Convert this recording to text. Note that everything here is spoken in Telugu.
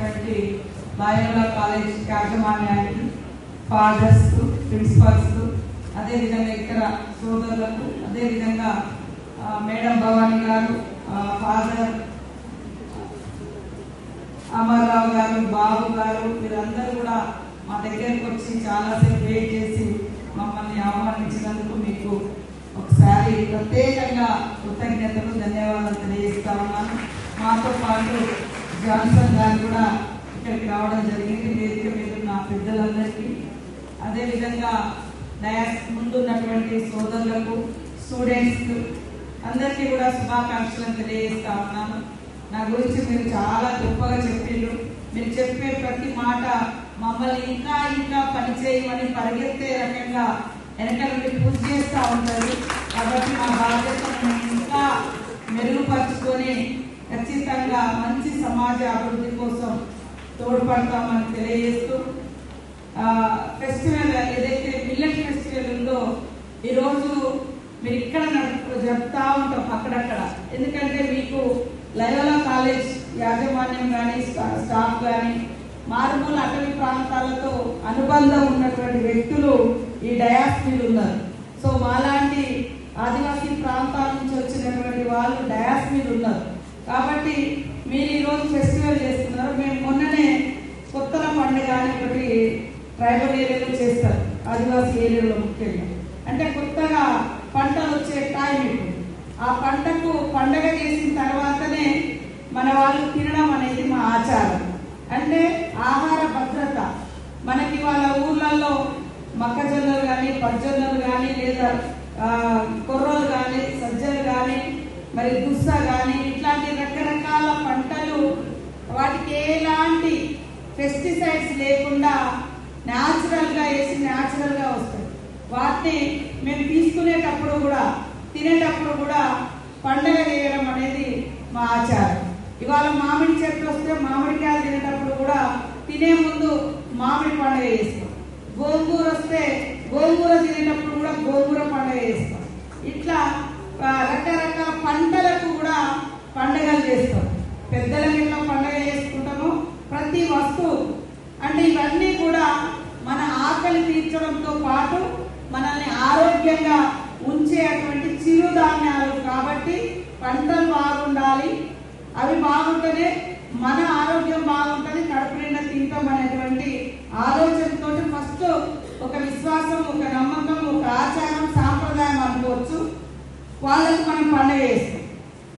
చేసినటువంటి లాయోలా కాలేజ్ యాజమాన్యానికి, ఫాదర్స్, ప్రిన్సిపల్స్, అదేవిధంగా ఇతర సోదరులకు, అదేవిధంగా మేడం భవానీ గారు, ఫాదర్ అమర్రావు గారు, బాబు గారు, వీరందరూ కూడా మా దగ్గరకు వచ్చి చాలాసేపు వెయిట్ చేసి మమ్మల్ని ఆహ్వానించినందుకు మీకు ఒకసారి ప్రత్యేకంగా కృతజ్ఞతలు, ధన్యవాదాలు తెలియజేస్తా ఉన్నాను. మాతో పాటు జాన్సన్ గారు కూడా ఇక్కడికి రావడం జరిగింది. వేదిక మీద ఉన్న పెద్దలందరికీ, అదేవిధంగా డయాస్ ముందున్నటువంటి సోదరులకు, స్టూడెంట్స్ అందరికీ కూడా శుభాకాంక్షలను తెలియజేస్తా ఉన్నాను. నా గురించి మీరు చాలా గొప్పగా చెప్పారు. మీరు చెప్పే ప్రతి మాట మమ్మల్ని ఇంకా ఇంకా పనిచేయమని పరిగెత్తే రకంగా వెనక నుండి పూజ చేస్తూ ఉంటుంది. కాబట్టి మా బాధ్యతను ఇంకా మెరుగుపరుచుకొని ఖచ్చితంగా మంచి సమాజ అభివృద్ధి కోసం తోడ్పడతామని తెలియజేస్తూ, ఫెస్టివల్ ఏదైతే మిల్లెట్ ఫెస్టివల్ ఉందో ఈరోజు మీరు ఇక్కడ చెప్తా ఉంటాం అక్కడక్కడ. ఎందుకంటే మీకు లయోలా కాలేజ్ యాజమాన్యం కానీ, స్టాఫ్ కానీ మారుమూల అటవీ ప్రాంతాలతో అనుబంధం ఉన్నటువంటి వ్యక్తులు ఈ డయాస్ మీద ఉన్నారు. సో మాలాంటి ఆదివాసీ ప్రాంతాల నుంచి వచ్చినటువంటి వాళ్ళు డయాస్ మీద ఉన్నారు. కాబట్టి మీరు ఈరోజు ఫెస్టివల్ చేస్తున్నారు. మేము మొన్ననే కొత్తల పండుగ అని ఒకటి ట్రైబల్ ఏరియాలో చేస్తారు, ఆదివాసీ ఏరియాలో ముఖ్యంగా. అంటే కొత్తగా పంటలు వచ్చే టైం ఇప్పుడు. ఆ పంటకు పండగ చేసిన తర్వాతనే మన వాళ్ళు తినడం అనేది మా ఆచారం. అంటే ఆహార భద్రత. మనకి వాళ్ళ ఊర్లలో మొక్కజొన్నలు కానీ, పజ్జొన్నలు కానీ, లేదా కొర్రలు కానీ, సజ్జలు కానీ, మరి దుస్స కానీ, ఇట్లాంటి రకరకాల పంటలు వాటికి ఎలాంటి పెస్టిసైడ్స్ లేకుండా న్యాచురల్గా వేసి న్యాచురల్గా వస్తాయి. వాటిని మేము తీసుకునేటప్పుడు కూడా, తినేటప్పుడు కూడా పండగ చేయడం అనేది మా ఆచారం. ఇవాళ మామిడి చెట్లు వస్తే మామిడికాయలు తినేటప్పుడు కూడా తినే ముందు మామిడి పండుగ చేస్తాం. గోంగూర వస్తే గోంగూర తినేటప్పుడు కూడా గోంగూర పండుగ చేస్తాం. ఇట్లా రకరకాల పంటలకు కూడా పండుగలు చేస్తాం. పెద్దలకి ఎట్లా పండుగ చేసుకుంటామో ప్రతి వస్తువు, అంటే ఇవన్నీ కూడా మన ఆకలి తీర్చడంతో పాటు మనల్ని ఆరోగ్యంగా ఉంచేటువంటి చిరుధాన్యాలు. కాబట్టి పంటలు బాగుండాలి, అవి బాగుంటేనే మన ఆరోగ్యం బాగుంటుంది, కడుపు నిండా తింటాం అనేటువంటి ఆలోచనతో ఫస్ట్ ఒక విశ్వాసం, ఒక నమ్మకం, ఒక ఆచారం, సాంప్రదాయం అనుకోవచ్చు, వాళ్ళకి మనం పండుగ చేస్తాం.